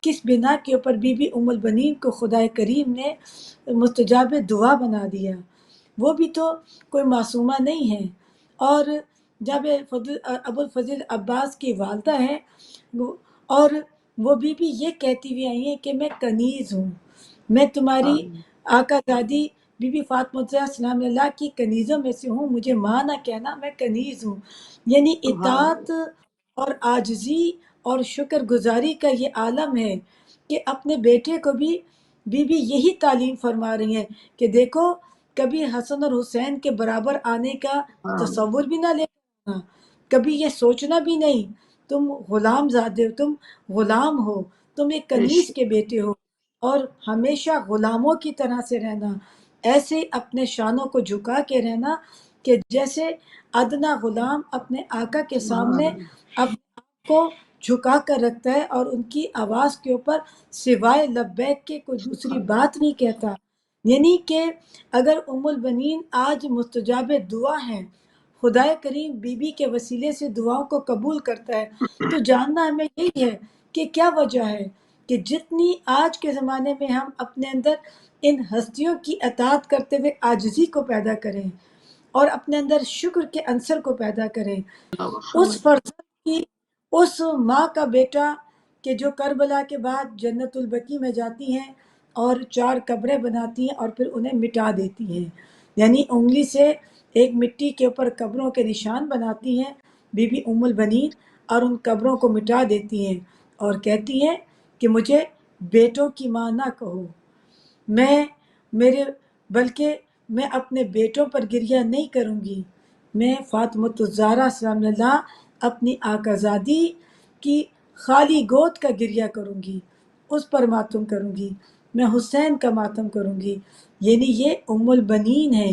کس بنا کے اوپر بی بی ام البنین کو خدا کریم نے مستجاب دعا بنا دیا؟ وہ بھی تو کوئی معصومہ نہیں ہے۔ اور جب ابو الفضل عباس کی والدہ ہے اور وہ بی بی یہ کہتی ہوئی آئی ہیں کہ میں کنیز ہوں، میں تمہاری آقا دادی بی بی فاطمہ الزہرا سلام اللہ کی کنیزوں میں سے ہوں، مجھے ماں نہ کہنا، میں کنیز ہوں۔ یعنی اطاعت اور عاجزی اور شکر گزاری کا یہ عالم ہے کہ اپنے بیٹے کو بھی بی بی یہی تعلیم فرما رہی ہیں کہ دیکھو کبھی حسن اور حسین کے برابر آنے کا تصور بھی نہ لے، کبھی یہ سوچنا بھی نہیں، تم غلام زادے ہو، تم غلام ہو، تم ایک کنیز کے بیٹے ہو، اور ہمیشہ غلاموں کی طرح سے رہنا، ایسے اپنے شانوں کو جھکا کے رہنا کہ جیسے ادنا غلام اپنے آقا کے سامنے اپنے آپ کو جھکا کر رکھتا ہے اور ان کی آواز کے اوپر سوائے لبیک کے کوئی دوسری بات نہیں کہتا۔ یعنی کہ اگر ام البنین آج مستجاب دعا ہیں، خدا کریم بی بی کے وسیلے سے دعاؤں کو قبول کرتا ہے، تو جاننا ہمیں یہی ہے کہ کیا وجہ ہے کہ جتنی آج کے زمانے میں ہم اپنے اندر ان ہستیوں کی اطاعت کرتے ہوئے عاجزی کو پیدا کریں اور اپنے اندر شکر کے عنصر کو پیدا کریں، اس فرزند کی، اس ماں کا بیٹا کہ جو کربلا کے بعد جنت البقیع میں جاتی ہیں اور 4 قبریں بناتی ہیں اور پھر انہیں مٹا دیتی ہیں، یعنی انگلی سے ایک مٹی کے اوپر قبروں کے نشان بناتی ہیں بی بی ام البنین اور ان قبروں کو مٹا دیتی ہیں اور کہتی ہیں کہ مجھے بیٹوں کی ماں نہ کہو، میں میرے بلکہ میں اپنے بیٹوں پر گریہ نہیں کروں گی، میں فاطمۃ الزہرا سلام اللہ اپنی آقازادی کی خالی گود کا گریہ کروں گی، اس پر ماتم کروں گی، میں حسین کا ماتم کروں گی۔ یعنی یہ ام البنین ہے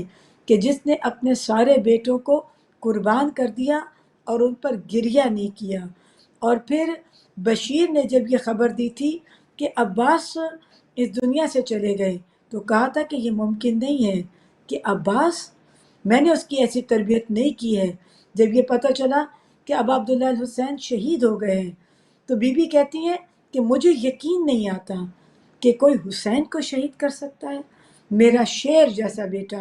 کہ جس نے اپنے سارے بیٹوں کو قربان کر دیا اور ان پر گریہ نہیں کیا۔ اور پھر بشیر نے جب یہ خبر دی تھی کہ عباس اس دنیا سے چلے گئے تو کہا تھا کہ یہ ممکن نہیں ہے کہ عباس، میں نے اس کی ایسی تربیت نہیں کی ہے۔ جب یہ پتہ چلا کہ اب عبداللہ الحسین شہید ہو گئے ہیں تو بی بی کہتی ہیں کہ مجھے یقین نہیں آتا کہ کوئی حسین کو شہید کر سکتا ہے، میرا شیر جیسا بیٹا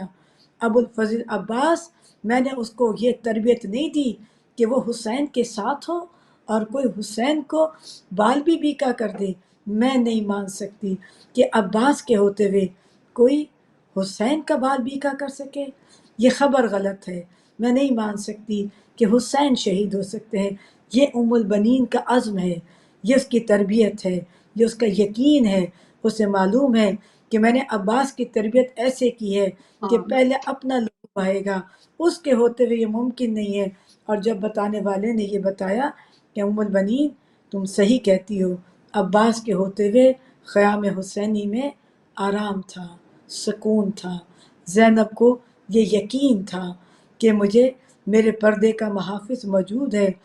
ابو الفضل عباس، میں نے اس کو یہ تربیت نہیں دی کہ وہ حسین کے ساتھ ہو اور کوئی حسین کو بال بھی بیکا کر دے، میں نہیں مان سکتی کہ عباس کے ہوتے ہوئے کوئی حسین کا بال بیکا کر سکے، یہ خبر غلط ہے، میں نہیں مان سکتی کہ حسین شہید ہو سکتے ہیں۔ یہ ام البنین کا عزم ہے، یہ اس کی تربیت ہے، یہ اس کا یقین ہے، اسے معلوم ہے کہ میں نے عباس کی تربیت ایسے کی ہے کہ پہلے اپنا لہو بہائے گا، اس کے ہوتے ہوئے یہ ممکن نہیں ہے۔ اور جب بتانے والے نے یہ بتایا کہ ام البنین تم صحیح کہتی ہو، عباس کے ہوتے ہوئے خیام حسینی میں آرام تھا، سکون تھا، زینب کو یہ یقین تھا کہ مجھے میرے پردے کا محافظ موجود ہے